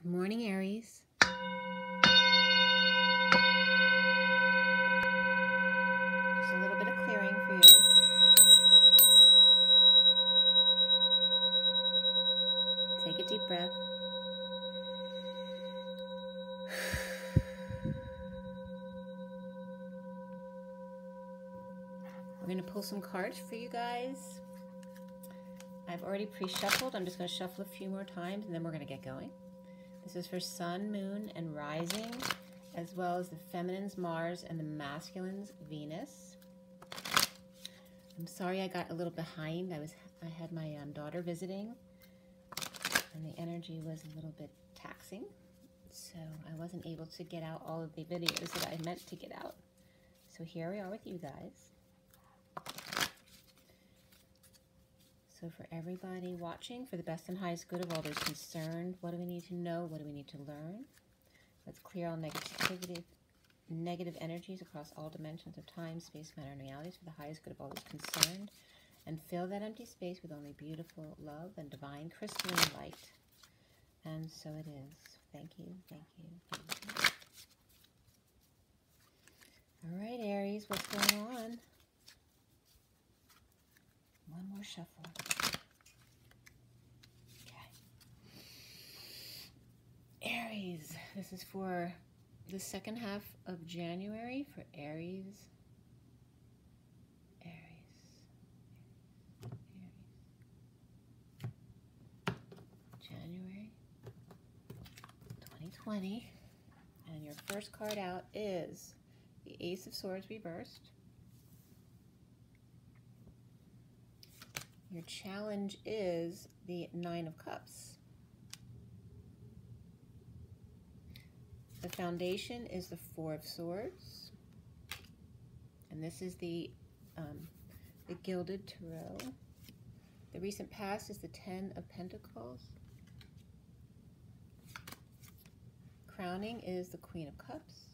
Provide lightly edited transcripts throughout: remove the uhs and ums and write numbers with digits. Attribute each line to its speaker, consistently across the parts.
Speaker 1: Good morning, Aries. Just a little bit of clearing for you. Take a deep breath. We're going to pull some cards for you guys. I've already pre-shuffled. I'm just going to shuffle a few more times and then we're going to get going. This is for Sun, Moon, and Rising, as well as the Feminine's Mars and the Masculine's Venus. I'm sorry I got a little behind. I had my daughter visiting, and the energy was a little bit taxing, so I wasn't able to get out all of the videos that I meant to get out. So here we are with you guys. So for everybody watching, for the best and highest good of all those concerned, what do we need to know? What do we need to learn? Let's clear all negative energies across all dimensions of time, space, matter, and realities for the highest good of all those concerned, and fill that empty space with only beautiful love and divine crystalline light. And so it is. Thank you, thank you, thank you. All right, Aries, what's going on? One more shuffle. Okay. Aries, this is for the second half of January for Aries. January 2020. And your first card out is the Ace of Swords reversed. Your challenge is the Nine of Cups. The foundation is the Four of Swords. And this is the Gilded Tarot. The recent past is the Ten of Pentacles. Crowning is the Queen of Cups.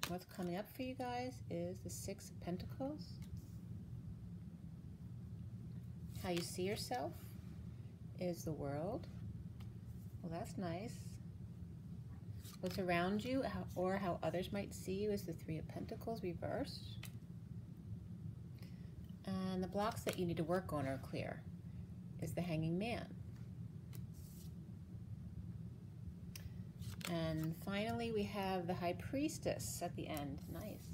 Speaker 1: What's coming up for you guys is the Six of Pentacles. How you see yourself is the World. Well, that's nice. What's around you or how others might see you is the Three of Pentacles reversed. And the blocks that you need to work on are clear is the Hanging Man. And finally, we have the High Priestess at the end. Nice.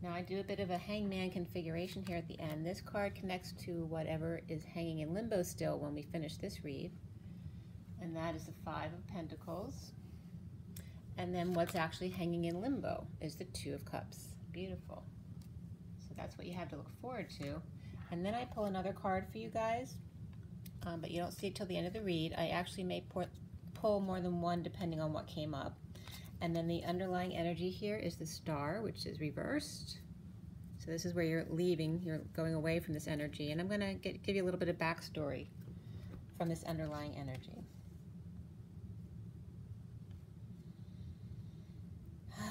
Speaker 1: Now I do a bit of a hangman configuration here at the end. This card connects to whatever is hanging in limbo still when we finish this read. And that is the Five of Pentacles. And then what's actually hanging in limbo is the Two of Cups. Beautiful. So that's what you have to look forward to. And then I pull another card for you guys, but you don't see it till the end of the read. I actually may pull more than one depending on what came up. And then the underlying energy here is the Star, which is reversed. So this is where you're leaving, you're going away from this energy. And I'm going to give you a little bit of backstory from this underlying energy.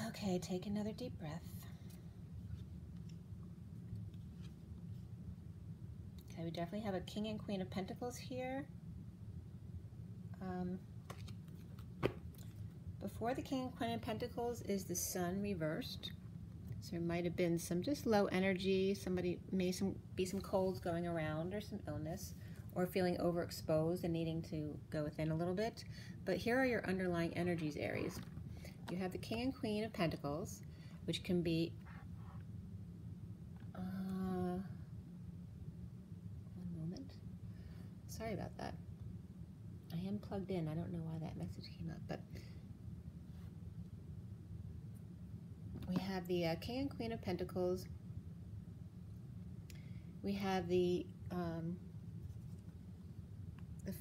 Speaker 1: Okay, take another deep breath. Okay, we definitely have a King and Queen of Pentacles here. Before the King and Queen of Pentacles is the Sun reversed. So there might have been some just low energy. Somebody may be some colds going around or some illness or feeling overexposed and needing to go within a little bit. But here are your underlying energies, Aries. You have the King and Queen of Pentacles, which can be one moment. Sorry about that. I am plugged in. I don't know why that message came up, but we have the King and Queen of Pentacles. We have the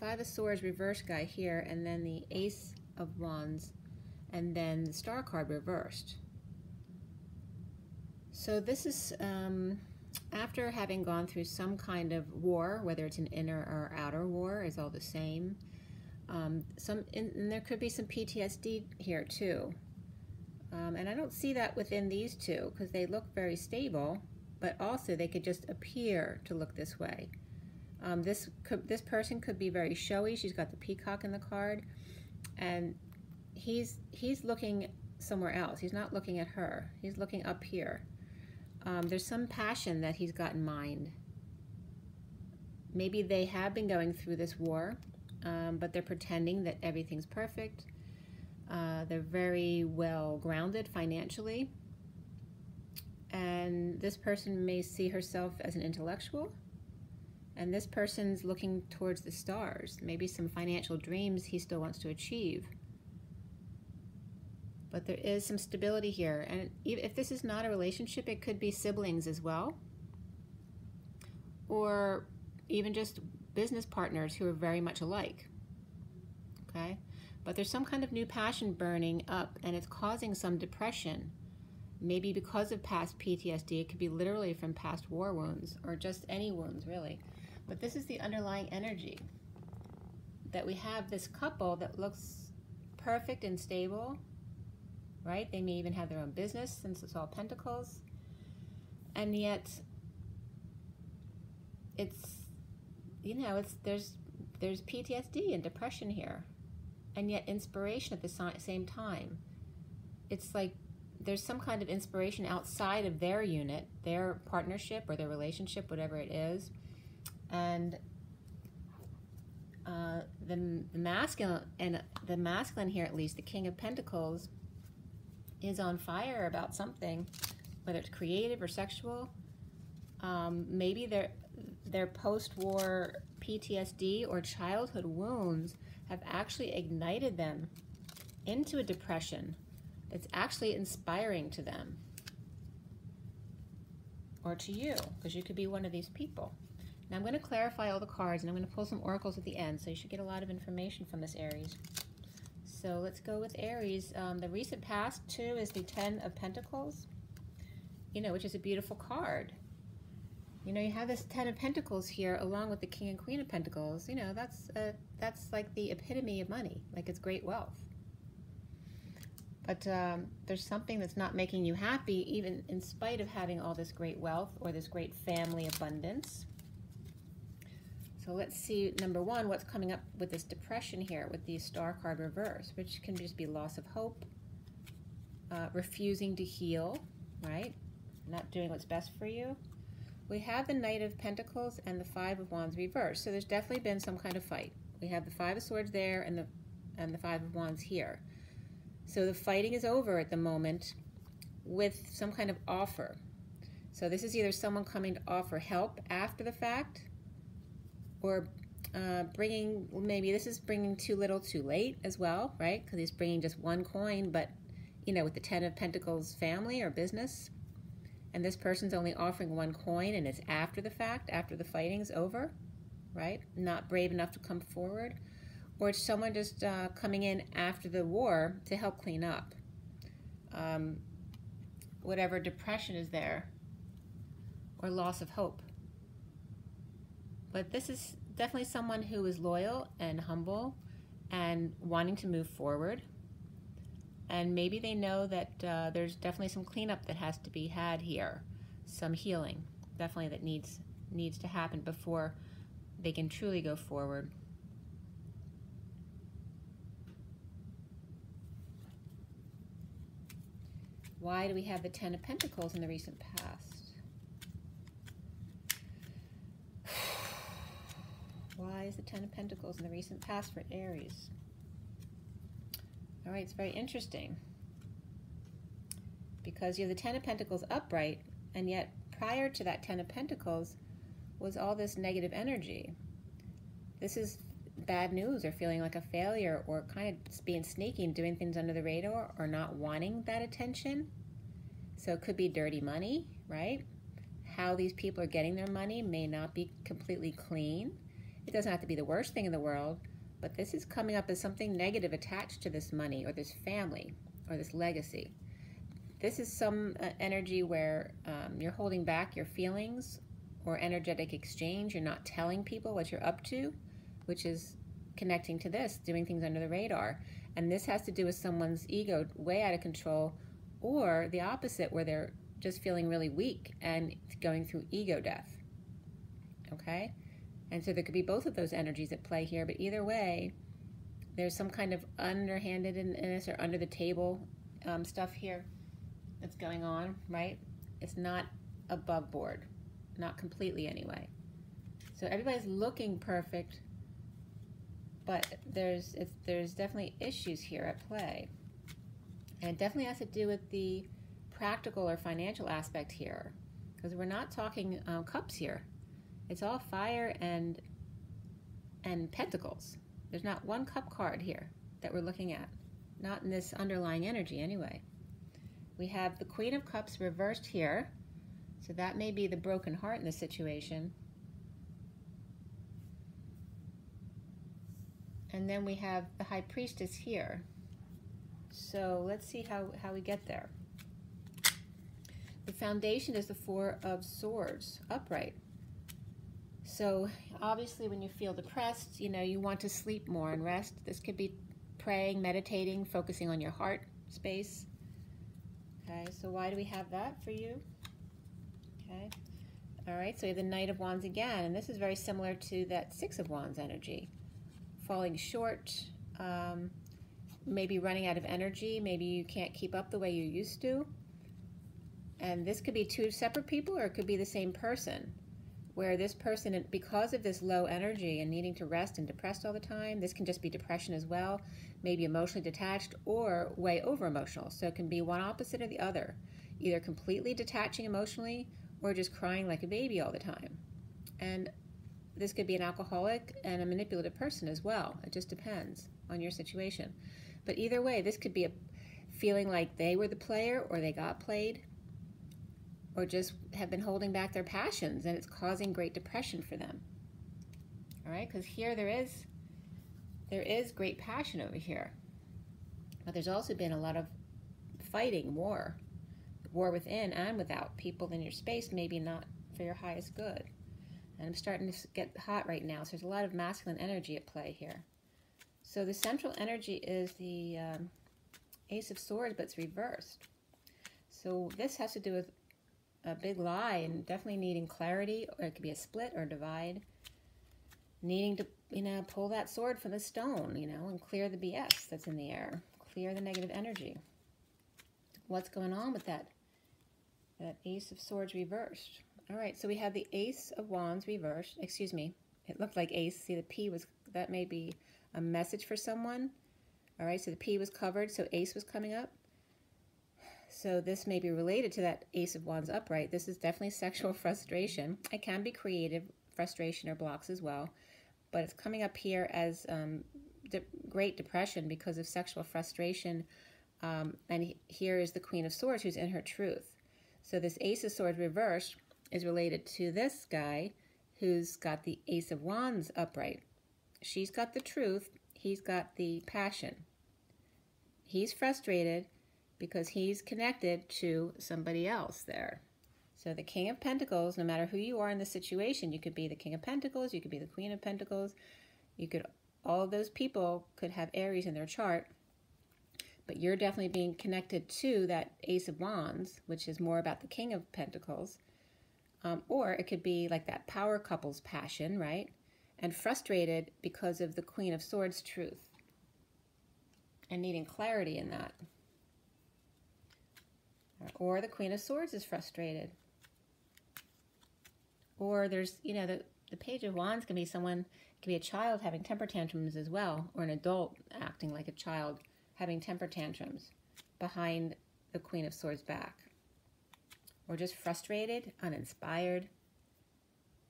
Speaker 1: Five of Swords reverse guy here, and then the Ace of Wands, and then the Star card reversed. So this is after having gone through some kind of war, whether it's an inner or outer war, is all the same. And there could be some PTSD here too. And I don't see that within these two because they look very stable, but also they could just appear to look this way. This person could be very showy. She's got the peacock in the card, and he's looking somewhere else. He's not looking at her. He's looking up here. There's some passion that he's got in mind. Maybe they have been going through this war, but they're pretending that everything's perfect. They're very well grounded financially. And this person may see herself as an intellectual. And this person's looking towards the stars. Maybe some financial dreams he still wants to achieve. But there is some stability here. And if this is not a relationship, it could be siblings as well. Or even just business partners who are very much alike. Okay? But there's some kind of new passion burning up, and it's causing some depression. Maybe because of past PTSD. It could be literally from past war wounds, or just any wounds, really. But this is the underlying energy. That we have this couple that looks perfect and stable, right? They may even have their own business, since it's all pentacles. And yet, it's, you know, there's PTSD and depression here, and yet inspiration at the same time. It's like there's some kind of inspiration outside of their unit, their partnership or their relationship, whatever it is, and the masculine here, at least the King of Pentacles, is on fire about something, whether it's creative or sexual. Maybe their post-war PTSD or childhood wounds have actually ignited them into a depression that's actually inspiring to them. Or to you, because you could be one of these people. Now I'm going to clarify all the cards, and I'm going to pull some oracles at the end, so you should get a lot of information from this Aries. So let's go with Aries. The recent past, too, is the Ten of Pentacles, you know, which is a beautiful card. You know, you have this Ten of Pentacles here along with the King and Queen of Pentacles. You know, that's like the epitome of money, like it's great wealth. But there's something that's not making you happy, even in spite of having all this great wealth or this great family abundance. So let's see, number one, what's coming up with this depression here with the Star card reverse, which can just be loss of hope, refusing to heal, right? Not doing what's best for you. We have the Knight of Pentacles and the Five of Wands reversed, so there's definitely been some kind of fight. We have the Five of Swords there and the Five of Wands here. So the fighting is over at the moment with some kind of offer. So this is either someone coming to offer help after the fact, or maybe this is bringing too little too late as well, right? Because he's bringing just one coin, but, you know, with the Ten of Pentacles family or business, and this person's only offering one coin, and it's after the fact, after the fighting's over, right? Not brave enough to come forward. Or it's someone just coming in after the war to help clean up whatever depression is there, or loss of hope. But this is definitely someone who is loyal and humble and wanting to move forward. And maybe they know that there's definitely some cleanup that has to be had here, some healing, definitely that needs to happen before they can truly go forward. Why do we have the Ten of Pentacles in the recent past? Why is the Ten of Pentacles in the recent past for Aries? All right, it's very interesting. Because you have the Ten of Pentacles upright, and yet prior to that Ten of Pentacles was all this negative energy. This is bad news, or feeling like a failure, or kind of being sneaky and doing things under the radar, or not wanting that attention. So it could be dirty money, right? How these people are getting their money may not be completely clean. It doesn't have to be the worst thing in the world, but this is coming up as something negative attached to this money, or this family, or this legacy. This is some energy where you're holding back your feelings, or energetic exchange. You're not telling people what you're up to, which is connecting to this, doing things under the radar. And this has to do with someone's ego way out of control, or the opposite, where they're just feeling really weak and going through ego death. Okay? And so there could be both of those energies at play here, but either way, there's some kind of underhandedness or under the table stuff here that's going on, right? It's not above board, not completely anyway. So everybody's looking perfect, but there's definitely issues here at play. And it definitely has to do with the practical or financial aspect here, because we're not talking cups here. It's all fire and pentacles. There's not one cup card here that we're looking at, not in this underlying energy anyway. We have the Queen of Cups reversed here, so that may be the broken heart in this situation. And then we have the High Priestess here. So let's see how we get there. The foundation is the Four of Swords, upright. So obviously when you feel depressed, you know, you want to sleep more and rest. This could be praying, meditating, focusing on your heart space. Okay, so why do we have that for you? Okay, all right, so we have the Knight of Wands again, and this is very similar to that Six of Wands energy. Falling short, maybe running out of energy, maybe you can't keep up the way you used to. And this could be two separate people, or it could be the same person, where this person, because of this low energy and needing to rest and depressed all the time, this can just be depression as well, maybe emotionally detached or way over emotional. So it can be one opposite or the other, either completely detaching emotionally or just crying like a baby all the time. And this could be an alcoholic and a manipulative person as well. It just depends on your situation. But either way, this could be a feeling like they were the player or they got played, or just have been holding back their passions, and it's causing great depression for them. All right, because here there is great passion over here. But there's also been a lot of fighting, war within and without. People in your space, maybe not for your highest good. And I'm starting to get hot right now, so there's a lot of masculine energy at play here. So the central energy is the Ace of Swords, but it's reversed. So this has to do with a big lie and definitely needing clarity, or it could be a split or divide. Needing to, you know, pull that sword from the stone, you know, and clear the BS that's in the air. Clear the negative energy. What's going on with that Ace of Swords reversed? All right, so we have the Ace of Wands reversed. Excuse me, it looked like Ace. See, the P was, that may be a message for someone. All right, so the P was covered, so Ace was coming up. So this may be related to that Ace of Wands upright. This is definitely sexual frustration. It can be creative frustration or blocks as well, but it's coming up here as great depression because of sexual frustration. And here is the Queen of Swords who's in her truth. So this Ace of Swords reversed is related to this guy who's got the Ace of Wands upright. She's got the truth. He's got the passion. He's frustrated because he's connected to somebody else there. So the King of Pentacles, no matter who you are in the situation, you could be the King of Pentacles, you could be the Queen of Pentacles, you could, all of those people could have Aries in their chart, but you're definitely being connected to that Ace of Wands, which is more about the King of Pentacles, or it could be like that power couple's passion, right? And frustrated because of the Queen of Swords truth and needing clarity in that. Or the Queen of Swords is frustrated. Or there's, you know, the Page of Wands can be someone, it can be a child having temper tantrums as well, or an adult acting like a child having temper tantrums behind the Queen of Swords back. Or just frustrated, uninspired.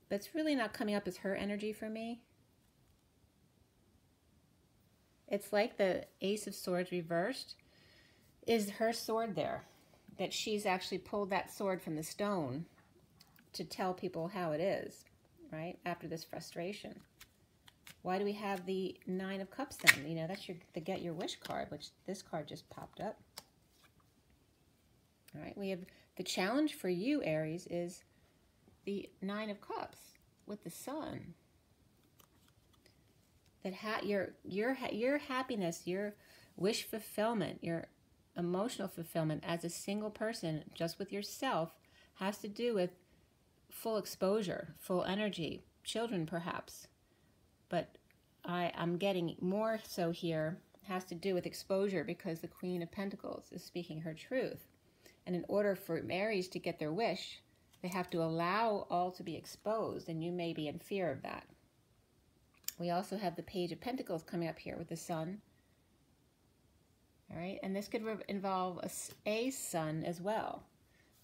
Speaker 1: But it's really not coming up as her energy for me. It's like the Ace of Swords reversed is her sword there. That she's actually pulled that sword from the stone to tell people how it is, right? After this frustration. Why do we have the Nine of Cups then? You know, that's the Get Your Wish card, which this card just popped up. All right, we have the challenge for you, Aries, is the Nine of Cups with the Sun. That your happiness, your wish fulfillment, your emotional fulfillment as a single person, just with yourself, has to do with full exposure, full energy, children perhaps. But I'm getting more so here has to do with exposure, because the Queen of Pentacles is speaking her truth. And in order for Aries to get their wish, they have to allow all to be exposed, and you may be in fear of that. We also have the Page of Pentacles coming up here with the Sun. All right, and this could involve a son as well.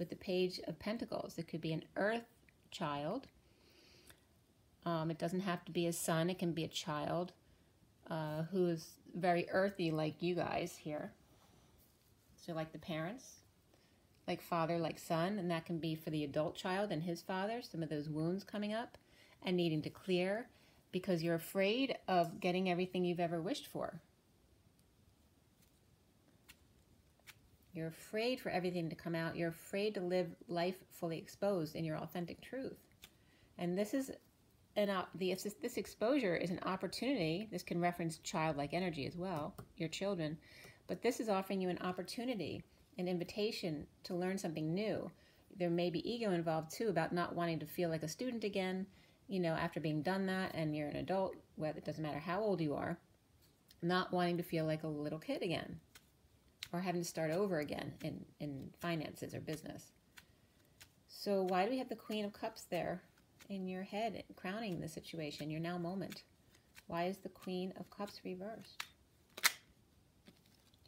Speaker 1: With the Page of Pentacles, it could be an earth child. It doesn't have to be a son, it can be a child who is very earthy like you guys here. So like the parents, like father, like son, and that can be for the adult child and his father, some of those wounds coming up and needing to clear because you're afraid of getting everything you've ever wished for. You're afraid for everything to come out. You're afraid to live life fully exposed in your authentic truth. And this is this exposure is an opportunity. This can reference childlike energy as well, your children. But this is offering you an opportunity, an invitation to learn something new. There may be ego involved too, about not wanting to feel like a student again, you know, after being done that and you're an adult, whether it doesn't matter how old you are, not wanting to feel like a little kid again, or having to start over again in finances or business. So why do we have the Queen of Cups there in your head, crowning the situation, your now moment? Why is the Queen of Cups reversed?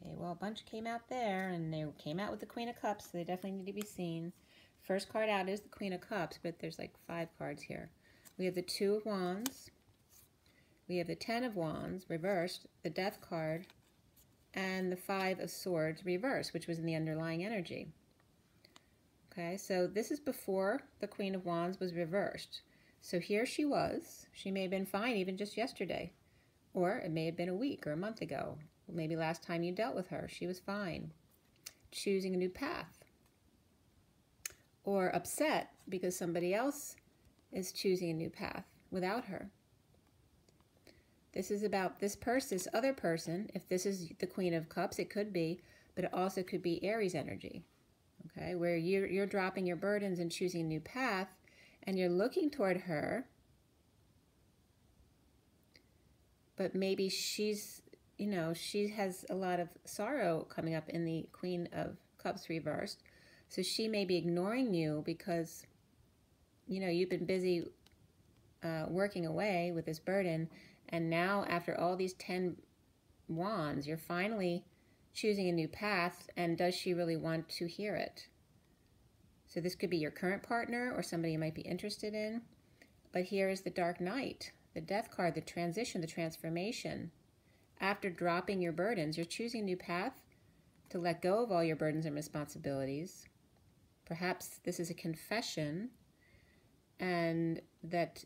Speaker 1: Okay, well, a bunch came out there, and they came out with the Queen of Cups, so they definitely need to be seen. First card out is the Queen of Cups, but there's like 5 cards here. We have the 2 of Wands. We have the 10 of Wands reversed, the Death card, and the 5 of Swords reversed, which was in the underlying energy. Okay, so this is before the Queen of Wands was reversed. So here she was. She may have been fine even just yesterday. Or it may have been a week or a month ago. Maybe last time you dealt with her, she was fine. Choosing a new path. Or upset because somebody else is choosing a new path without her. This is about this other person. If this is the Queen of Cups, it could be, but it also could be Aries energy. Okay, where you're dropping your burdens and choosing a new path, and you're looking toward her, but maybe she's, you know, she has a lot of sorrow coming up in the Queen of Cups reversed, so she may be ignoring you because, you know, you've been busy working away with this burden, and now after all these 10 wands, you're finally choosing a new path, and does she really want to hear it? So this could be your current partner or somebody you might be interested in. But here is the Dark Knight, the Death card, the transition, the transformation. After dropping your burdens, you're choosing a new path to let go of all your burdens and responsibilities. Perhaps this is a confession, and that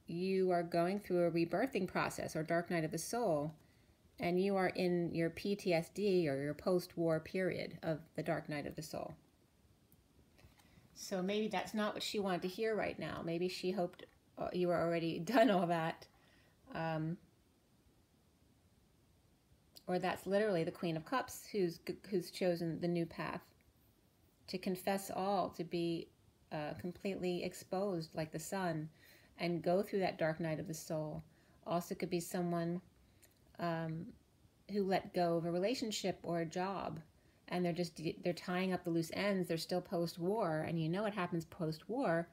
Speaker 1: you are going through a rebirthing process or Dark Night of the Soul, and you are in your PTSD or your post-war period of the Dark Night of the Soul. So maybe that's not what she wanted to hear right now. Maybe she hoped you were already done all that. Or that's literally the Queen of Cups who's chosen the new path. To confess all, to be completely exposed like the sun and go through that Dark Night of the Soul. Also could be someone who let go of a relationship or a job, and they're tying up the loose ends. They're still post-war, and you know what happens post-war.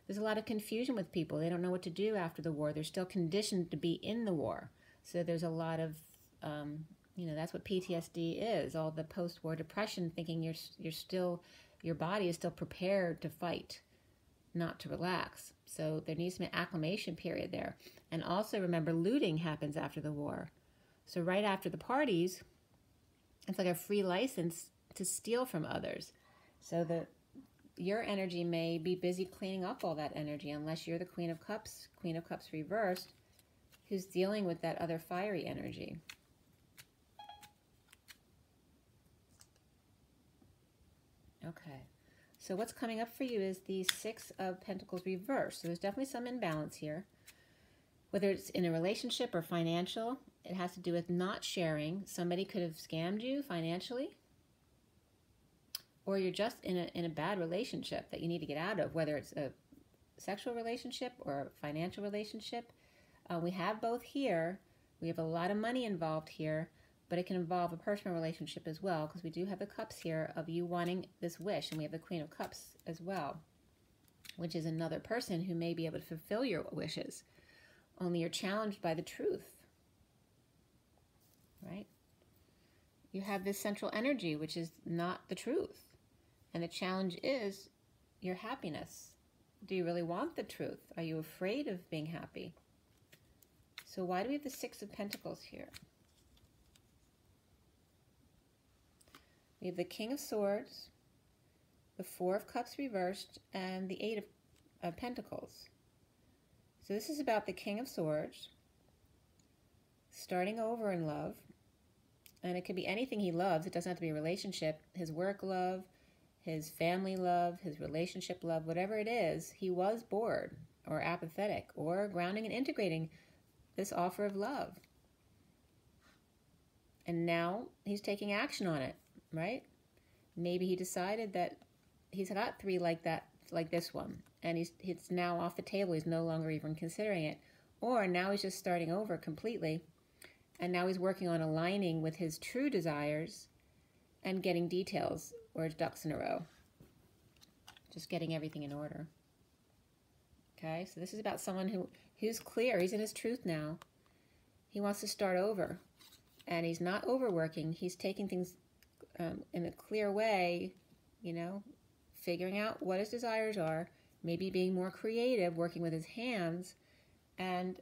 Speaker 1: There's a lot of confusion with people. They don't know what to do after the war. They're still conditioned to be in the war. So there's a lot of, you know, that's what PTSD is, all the post-war depression, thinking your body is still prepared to fight, not to relax. So there needs to be an acclimation period there. And also remember, looting happens after the war. So right after the parties, it's like a free license to steal from others. So your energy may be busy cleaning up all that energy, unless you're the Queen of Cups reversed, who's dealing with that other fiery energy. Okay. So what's coming up for you is the 6 of Pentacles reversed. So there's definitely some imbalance here. Whether it's in a relationship or financial, it has to do with not sharing. Somebody could have scammed you financially. Or you're just in a bad relationship that you need to get out of, whether it's a sexual relationship or financial relationship. We have both here. We have a lot of money involved here, but it can involve a personal relationship as well, because we do have the cups here of you wanting this wish, and we have the Queen of Cups as well, which is another person who may be able to fulfill your wishes. Only you're challenged by the truth, right? You have this central energy, which is not the truth. And the challenge is your happiness. Do you really want the truth? Are you afraid of being happy? So why do we have the Six of Pentacles here? We have the King of Swords, the Four of Cups reversed, and the Eight of Pentacles. So this is about the King of Swords, starting over in love. And it could be anything he loves. It doesn't have to be a relationship. His work love, his family love, his relationship love, whatever it is, he was bored or apathetic or grounding and integrating this offer of love. And now he's taking action on it, right? Maybe he decided that he's got three like that, like this one, and it's now off the table. He's no longer even considering it. Or now he's just starting over completely. And now he's working on aligning with his true desires and getting details or ducks in a row. Just getting everything in order. Okay, so this is about someone who's clear. He's in his truth now. He wants to start over. And he's not overworking. He's taking things in a clear way, you know, figuring out what his desires are, maybe being more creative, working with his hands, and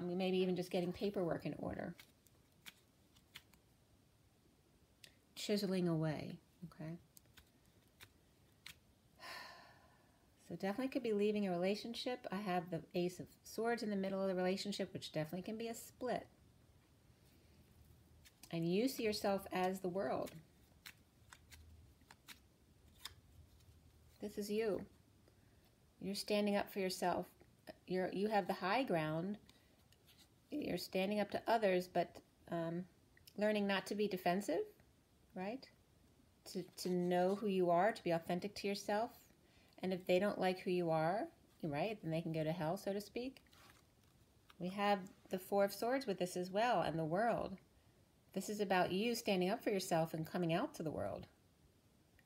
Speaker 1: maybe even just getting paperwork in order. Chiseling away, okay? So definitely could be leaving a relationship. I have the Ace of Swords in the middle of the relationship, which definitely can be a split. And you see yourself as the world. This is you. You're standing up for yourself. You have the high ground. You're standing up to others, but learning not to be defensive, right? To know who you are, to be authentic to yourself. And if they don't like who you are, right, then they can go to hell, so to speak. We have the Four of Swords with this as well, and the world. This is about you standing up for yourself and coming out to the world.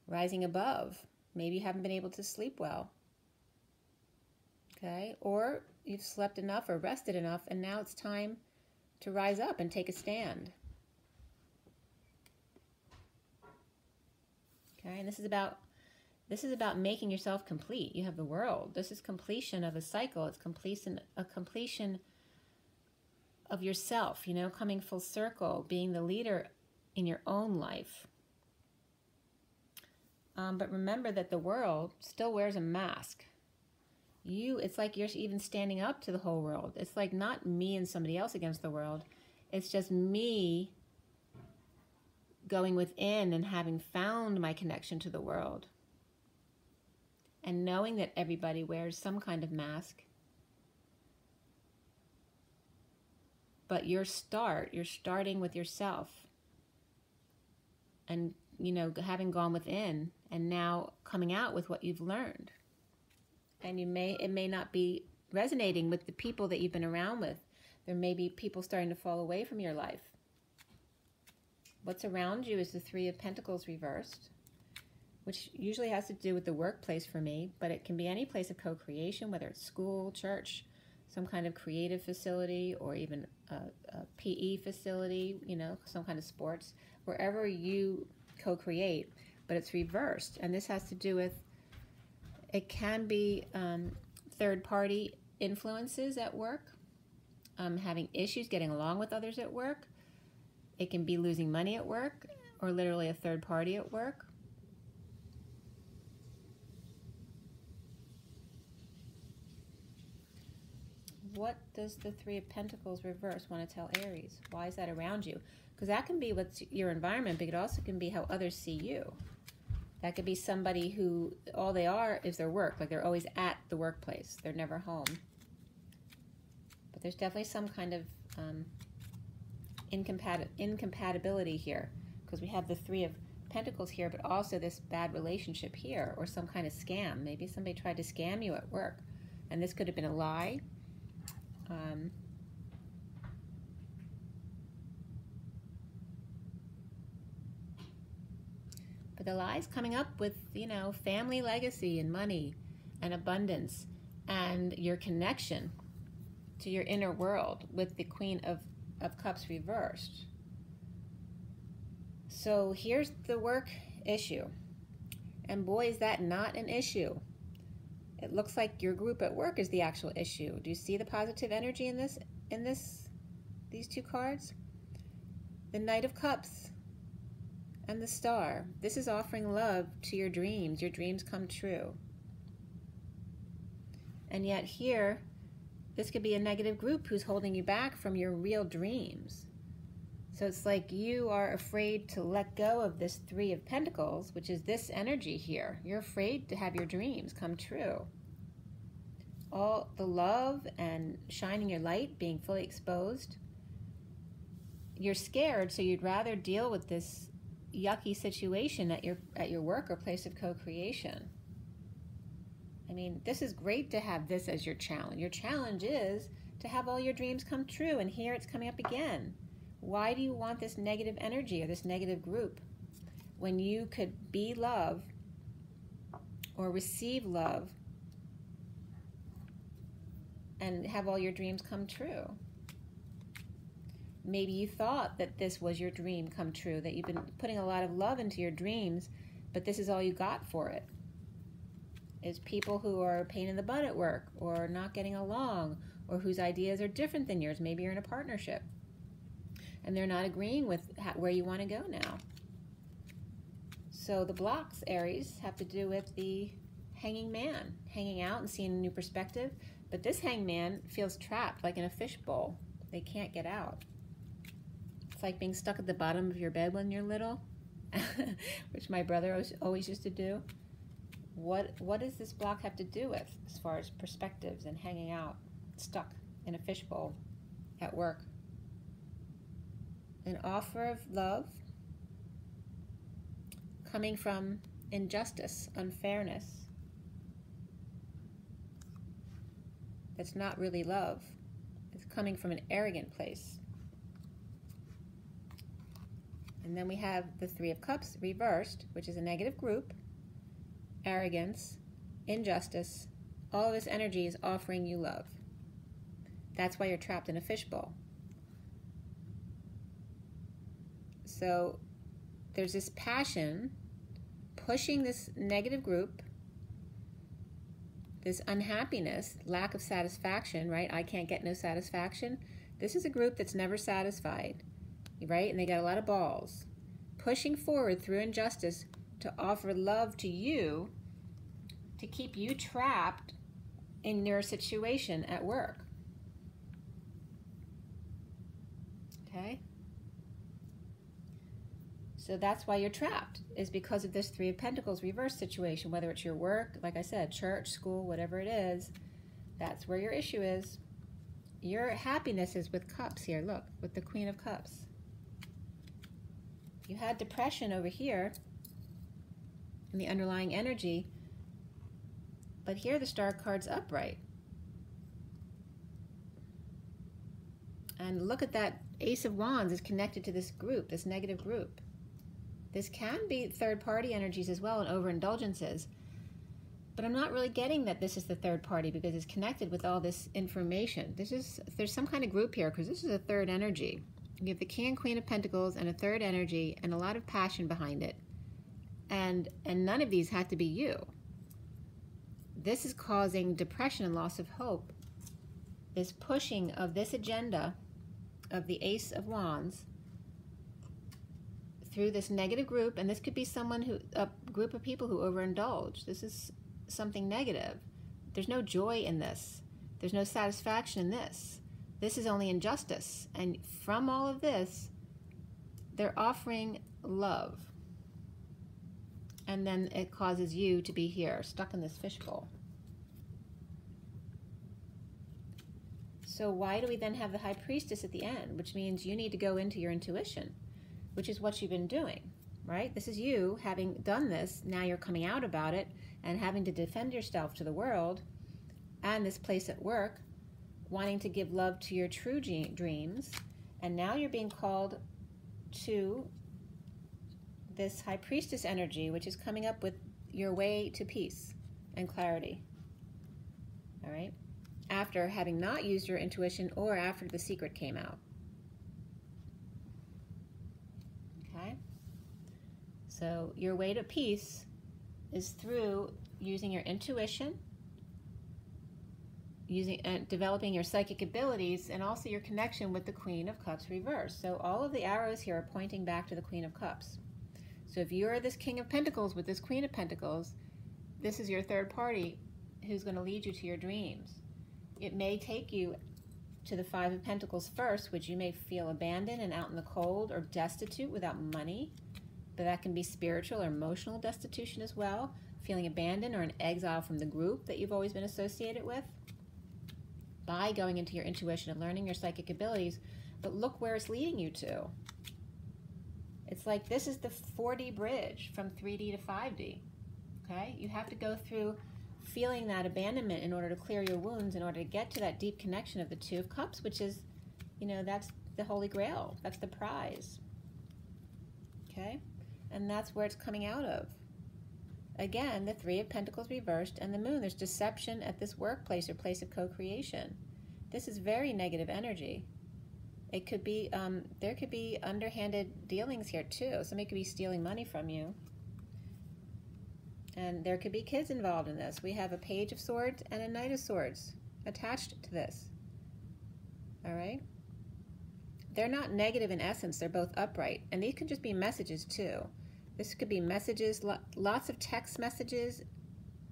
Speaker 1: Rising above. Maybe you haven't been able to sleep well. Okay, or you've slept enough or rested enough, and now it's time to rise up and take a stand. Okay, and this is about making yourself complete. You have the world. This is completion of a cycle. It's a completion of yourself, you know, coming full circle, being the leader in your own life. But remember that the world still wears a mask. It's like you're even standing up to the whole world. It's like not me and somebody else against the world. It's just me going within and having found my connection to the world. And knowing that everybody wears some kind of mask. But you're starting with yourself. And, you know, having gone within and now coming out with what you've learned. And it may not be resonating with the people that you've been around with. There may be people starting to fall away from your life. What's around you is the Three of Pentacles reversed, which usually has to do with the workplace for me, but it can be any place of co-creation, whether it's school, church, some kind of creative facility, or even a PE facility, you know, some kind of sports, wherever you co-create, but it's reversed. And this has to do with, it can be third-party influences at work, having issues getting along with others at work. It can be losing money at work, or literally a third party at work. What does the Three of Pentacles reverse want to tell Aries? Why is that around you? Because that can be what's your environment, but it also can be how others see you. That could be somebody who all they are is their work, like they're always at the workplace. They're never home. But there's definitely some kind of incompatibility here, because we have the Three of Pentacles here, but also this bad relationship here, or some kind of scam. Maybe somebody tried to scam you at work, and this could have been a lie. But the lie's coming up with, you know, family legacy and money and abundance and your connection to your inner world with the Queen of Cups reversed. So here's the work issue. And boy, is that not an issue. It looks like your group at work is the actual issue. Do you see the positive energy in these two cards? The Knight of Cups and the Star. This is offering love to your dreams. Your dreams come true. And yet here, this could be a negative group who's holding you back from your real dreams. So it's like you are afraid to let go of this Three of Pentacles, which is this energy here. You're afraid to have your dreams come true. All the love and shining your light, being fully exposed. You're scared, so you'd rather deal with this yucky situation at your work or place of co-creation. I mean, this is great to have this as your challenge. Your challenge is to have all your dreams come true, and here it's coming up again. Why do you want this negative energy or this negative group when you could be love or receive love and have all your dreams come true? Maybe you thought that this was your dream come true, that you've been putting a lot of love into your dreams, but this is all you got for it. Is people who are a pain in the butt at work or not getting along or whose ideas are different than yours. Maybe you're in a partnership and they're not agreeing with where you want to go now. So the blocks, Aries, have to do with the hanging man, hanging out and seeing a new perspective. But this hanged man feels trapped like in a fishbowl. They can't get out. It's like being stuck at the bottom of your bed when you're little, which my brother always used to do. What does this block have to do with as far as perspectives and hanging out, stuck in a fishbowl at work? An offer of love coming from injustice, unfairness. That's not really love. It's coming from an arrogant place. And then we have the Three of Cups reversed, which is a negative group. Arrogance, injustice, all of this energy is offering you love. That's why you're trapped in a fishbowl. So there's this passion pushing this negative group, this unhappiness, lack of satisfaction, right? I can't get no satisfaction. This is a group that's never satisfied, right? And they got a lot of balls. Pushing forward through injustice to offer love to you, to keep you trapped in your situation at work. Okay? So that's why you're trapped, is because of this Three of Pentacles reverse situation, whether it's your work, like I said, church, school, whatever it is, that's where your issue is. Your happiness is with cups here, look, with the Queen of Cups. You had depression over here in the underlying energy, but here the Star card's upright. And look at that Ace of Wands is connected to this group, this negative group. This can be third-party energies as well and overindulgences, but I'm not really getting that this is the third party because it's connected with all this information. There's some kind of group here because this is a third energy. You have the King and Queen of Pentacles and a third energy and a lot of passion behind it. And none of these had to be you. This is causing depression and loss of hope. This pushing of this agenda of the Ace of Wands through this negative group, and this could be a group of people who overindulge. This is something negative. There's no joy in this. There's no satisfaction in this. This is only injustice. And from all of this, they're offering love. And then it causes you to be here, stuck in this fishbowl. So why do we then have the High Priestess at the end? Which means you need to go into your intuition, which is what you've been doing, right? This is you having done this. Now you're coming out about it and having to defend yourself to the world and this place at work, wanting to give love to your true dreams. And now you're being called to this High Priestess energy, which is coming up with your way to peace and clarity. All right? After having not used your intuition or after the secret came out. Okay? So your way to peace is through using your intuition, developing your psychic abilities, and also your connection with the Queen of Cups reversed. So all of the arrows here are pointing back to the Queen of Cups. So if you're this King of Pentacles with this Queen of Pentacles, this is your third party who's going to lead you to your dreams. It may take you to the Five of Pentacles first, which you may feel abandoned and out in the cold or destitute without money, but that can be spiritual or emotional destitution as well, feeling abandoned or in exile from the group that you've always been associated with, by going into your intuition and learning your psychic abilities. But look where it's leading you to. It's like this is the 4D bridge from 3D to 5D. Okay? You have to go through feeling that abandonment in order to clear your wounds, in order to get to that deep connection of the Two of Cups, which is, you know, that's the Holy Grail. That's the prize. Okay? And that's where it's coming out of. Again, the Three of Pentacles reversed and the Moon. There's deception at this workplace or place of co-creation. This is very negative energy. It could be, there could be underhanded dealings here too. Somebody could be stealing money from you. And there could be kids involved in this. We have a Page of Swords and a Knight of Swords attached to this. All right? They're not negative in essence. They're both upright. And these could just be messages too. This could be messages, lots of text messages,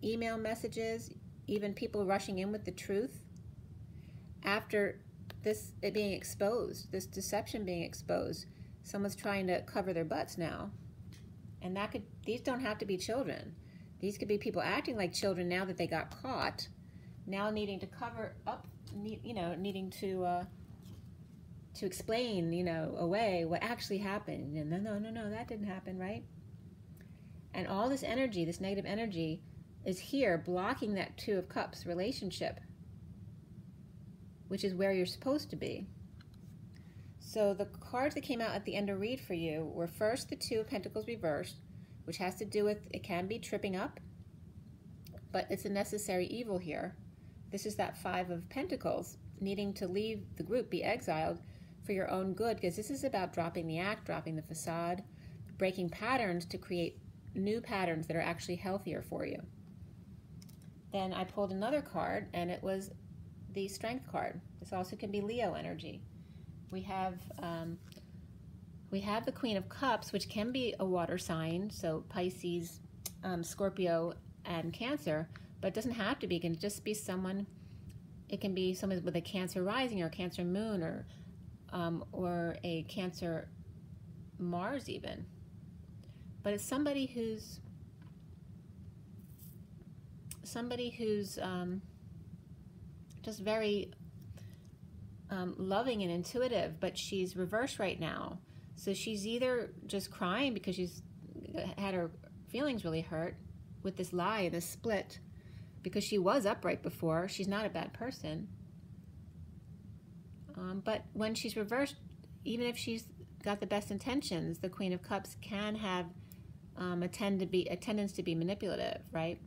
Speaker 1: email messages, even people rushing in with the truth. After it being exposed, this deception being exposed, someone's trying to cover their butts now. And these don't have to be children. These could be people acting like children now that they got caught, now needing to cover up, you know, needing to explain, you know, away what actually happened. And no, that didn't happen, right? And all this energy, this negative energy, is here blocking that Two of Cups relationship, which is where you're supposed to be. So the cards that came out at the end of read for you were first the Two of Pentacles reversed, which has to do with, it can be tripping up, but it's a necessary evil here. This is that Five of Pentacles, needing to leave the group, be exiled for your own good, because this is about dropping the act, dropping the facade, breaking patterns to create new patterns that are actually healthier for you. Then I pulled another card, and it was the Strength card. This also can be Leo energy. We have the Queen of Cups, which can be a water sign, so Pisces, Scorpio, and Cancer, but it doesn't have to be. It can just be someone, it can be someone with a Cancer rising or a Cancer moon or a Cancer Mars even. But it's somebody who's just very loving and intuitive, but she's reversed right now. So she's either just crying because she's had her feelings really hurt with this lie, this split, because she was upright before. She's not a bad person. But when she's reversed, even if she's got the best intentions, the Queen of Cups can have a tendency to be manipulative, right?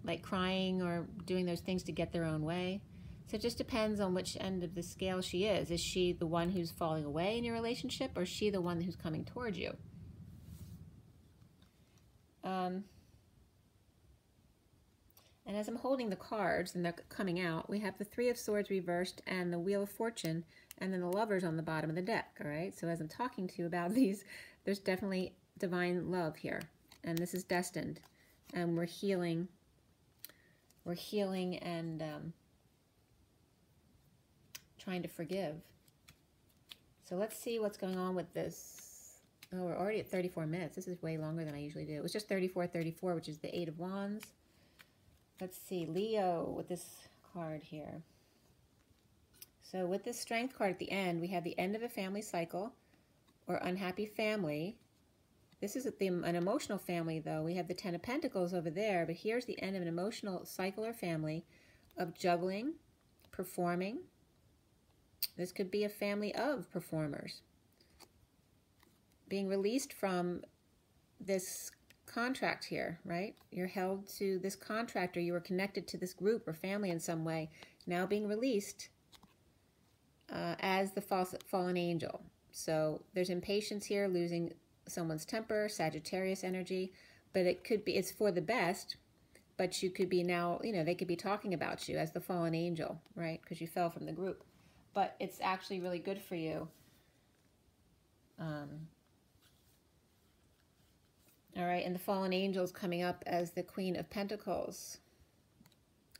Speaker 1: Like crying or doing those things to get their own way. So it just depends on which end of the scale she is. Is she the one who's falling away in your relationship, or is she the one who's coming towards you? And as I'm holding the cards and they're coming out, we have the Three of Swords reversed and the Wheel of Fortune, and then the Lovers on the bottom of the deck, all right? So as I'm talking to you about these, there's definitely divine love here, and this is destined, and we're healing and trying to forgive. So let's see what's going on with this. Oh, we're already at 34 minutes. This is way longer than I usually do. It was just 34, which is the Eight of Wands. Let's see, Leo with this card here. So with this Strength card at the end, we have the end of a family cycle or unhappy family. This is an emotional family, though. We have the Ten of Pentacles over there, but here's the end of an emotional cycle or family of juggling, performing. This could be a family of performers. Being released from this contract here, right? You're held to this contract, or you were connected to this group or family in some way, now being released as the fallen angel. So there's impatience here, losing someone's temper, Sagittarius energy, but it could be, it's for the best, but you could be now, you know, they could be talking about you as the fallen angel, right? Because you fell from the group. But it's actually really good for you. All right, and the fallen angel is coming up as the Queen of Pentacles.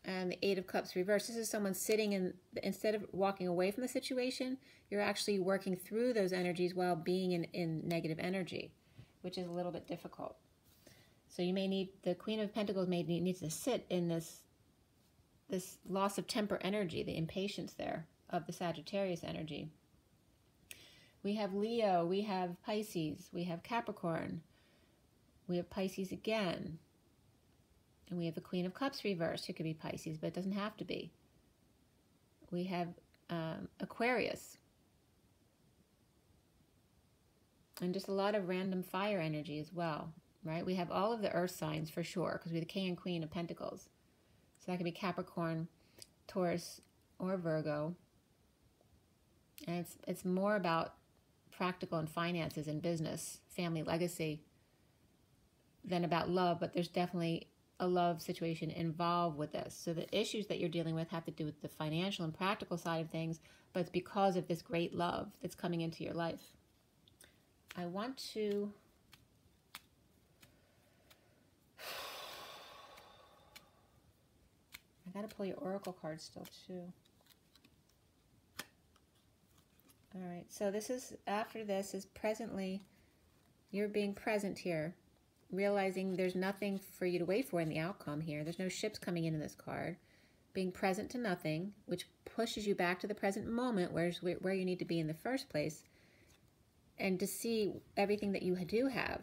Speaker 1: And the Eight of Cups reversed. This is someone sitting in, instead of walking away from the situation, you're actually working through those energies while being in negative energy, which is a little bit difficult. So you may need, the Queen of Pentacles may need to sit in this loss of temper energy, the impatience there of the Sagittarius energy. We have Leo, we have Pisces, we have Capricorn, we have Pisces again, and we have the Queen of Cups reversed. It could be Pisces, but it doesn't have to be. We have Aquarius, and just a lot of random fire energy as well, right? We have all of the earth signs for sure, because we have the King and Queen of Pentacles. So that could be Capricorn, Taurus, or Virgo. And it's more about practical and finances and business, family legacy, than about love, but there's definitely a love situation involved with this. So the issues that you're dealing with have to do with the financial and practical side of things, but it's because of this great love that's coming into your life. I want to... I gotta pull your oracle card still too. All right, so this is, after this is presently, you're being present here, realizing there's nothing for you to wait for in the outcome here. There's no ships coming in this card. Being present to nothing, which pushes you back to the present moment, where you need to be in the first place, and to see everything that you do have,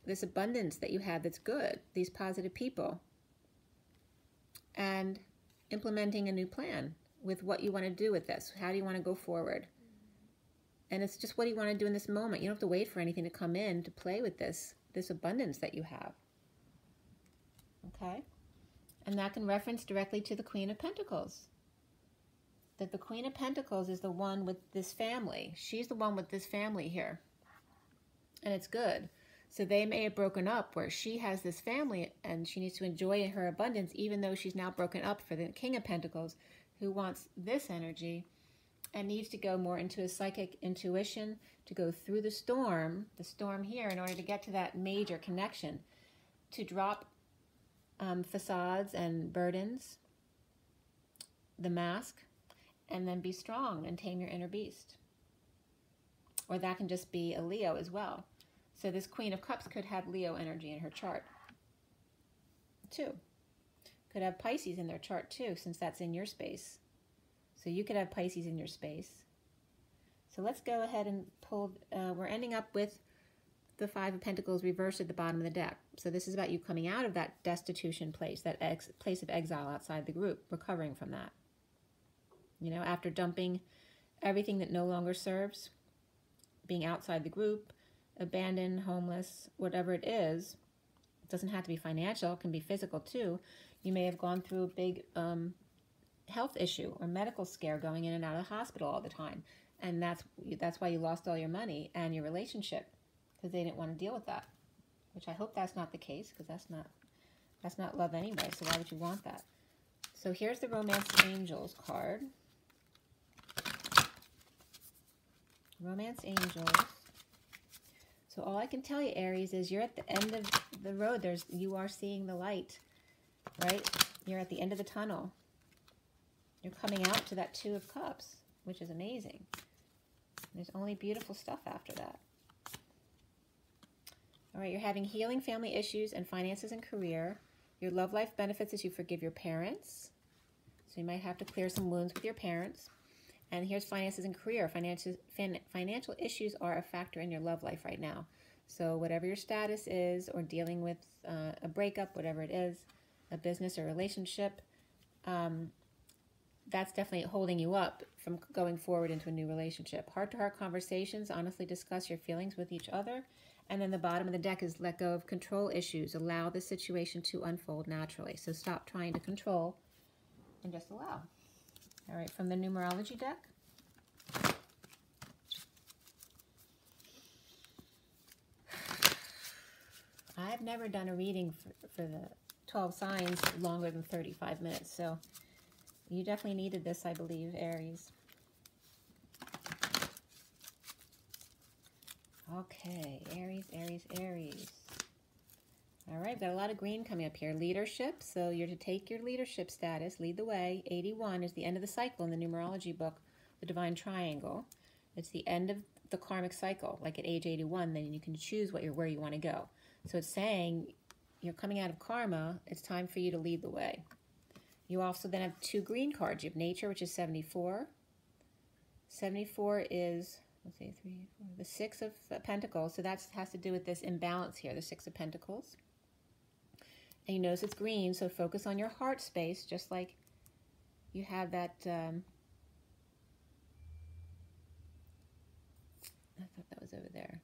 Speaker 1: this abundance that you have that's good, these positive people, and implementing a new plan with what you want to do with this. How do you want to go forward? And it's just, what do you want to do in this moment? You don't have to wait for anything to come in to play with this abundance that you have. Okay? And that can reference directly to the Queen of Pentacles. That the Queen of Pentacles is the one with this family. She's the one with this family here. And it's good. So they may have broken up where she has this family and she needs to enjoy her abundance, even though she's now broken up for the King of Pentacles, who wants this energy and needs to go more into a psychic intuition to go through the storm here, in order to get to that major connection, to drop facades and burdens, the mask, and then be strong and tame your inner beast. Or that can just be a Leo as well. So this Queen of Cups could have Leo energy in her chart too. Could have Pisces in their chart too, since that's in your space. So you could have Pisces in your space. So let's go ahead and pull, we're ending up with the Five of Pentacles reversed at the bottom of the deck. So this is about you coming out of that destitution place, that place of exile outside the group, recovering from that. You know, after dumping everything that no longer serves, being outside the group, abandoned, homeless, whatever it is. It doesn't have to be financial, it can be physical too. You may have gone through a big health issue or medical scare, going in and out of the hospital all the time. And that's why you lost all your money and your relationship, because they didn't want to deal with that. Which I hope that's not the case, because that's not love anyway, so why would you want that? So here's the Romance Angels card. Romance Angels. So all I can tell you, Aries, is you're at the end of the road. You are seeing the light, right? You're at the end of the tunnel. You're coming out to that Two of Cups, which is amazing. There's only beautiful stuff after that. All right, you're having healing family issues and finances and career. Your love life benefits as you forgive your parents. So you might have to clear some wounds with your parents. And here's finances and career. Financial issues are a factor in your love life right now. So whatever your status is, or dealing with a breakup, whatever it is, a business or relationship, that's definitely holding you up from going forward into a new relationship. Heart-to-heart conversations, honestly discuss your feelings with each other. And then the bottom of the deck is let go of control issues. Allow the situation to unfold naturally. So stop trying to control and just allow. All right, from the numerology deck. I've never done a reading for the 12 signs longer than 35 minutes, so you definitely needed this, I believe, Aries. Okay, Aries, Aries, Aries. All right, we've got a lot of green coming up here. Leadership, so you're to take your leadership status, lead the way. 81 is the end of the cycle in the numerology book, the Divine Triangle. It's the end of the karmic cycle. Like at age 81, then you can choose where you want to go. So it's saying you're coming out of karma, it's time for you to lead the way. You also then have 2 green cards. You have nature, which is 74. 74 is, let's see, 3, 4, the 6 of Pentacles. So that has to do with this imbalance here, the 6 of Pentacles. And you notice it's green, so focus on your heart space, just like you have that, I thought that was over there.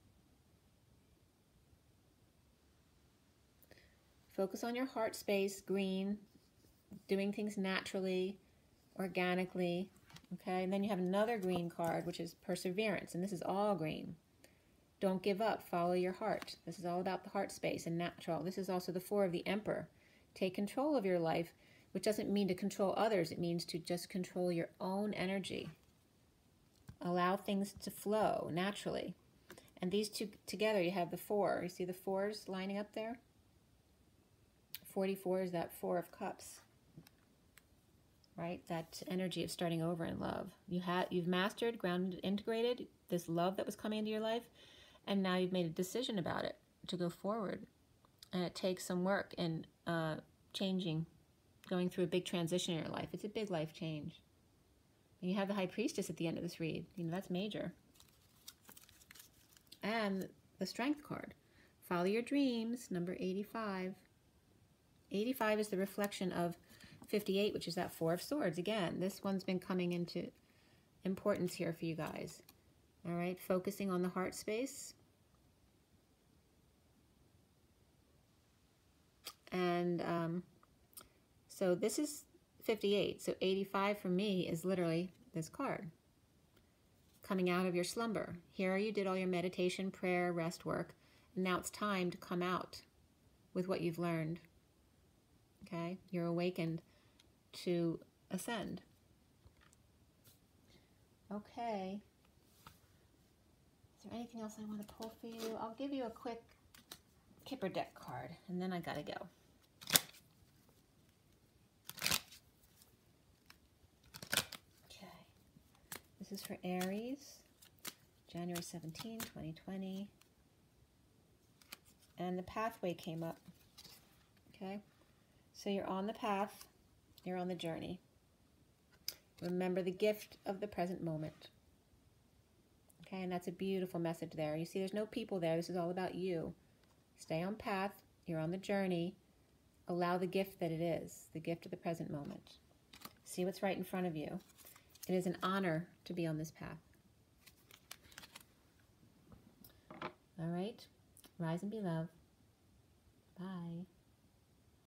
Speaker 1: Focus on your heart space, green, doing things naturally, organically, okay? And then you have another green card, which is perseverance, and this is all green. Don't give up, follow your heart. This is all about the heart space and natural. This is also the 4 of the Emperor. Take control of your life, which doesn't mean to control others. It means to just control your own energy. Allow things to flow naturally. And these two together, you have the 4. You see the 4s lining up there? 44 is that 4 of Cups, right? That energy of starting over in love. You've mastered, grounded, integrated this love that was coming into your life, and now you've made a decision about it to go forward. And it takes some work in changing, going through a big transition in your life. It's a big life change. And you have the High Priestess at the end of this read. You know, that's major. And the Strength card. Follow your dreams, number 85. 85 is the reflection of 58, which is that 4 of Swords. Again, this one's been coming into importance here for you guys. All right, focusing on the heart space. And so this is 58. So 85 for me is literally this card. Coming out of your slumber. Here you did all your meditation, prayer, rest work. And now it's time to come out with what you've learned. Okay, you're awakened to ascend. Okay. Is there anything else I want to pull for you? I'll give you a quick Kipper deck card, and then I gotta go. Okay. This is for Aries, January 17, 2020. And the pathway came up. Okay. So you're on the path, you're on the journey. Remember the gift of the present moment. Okay, and that's a beautiful message there. You see there's no people there, this is all about you. Stay on path, you're on the journey. Allow the gift that it is, the gift of the present moment. See what's right in front of you. It is an honor to be on this path. All right, rise and be loved. Bye.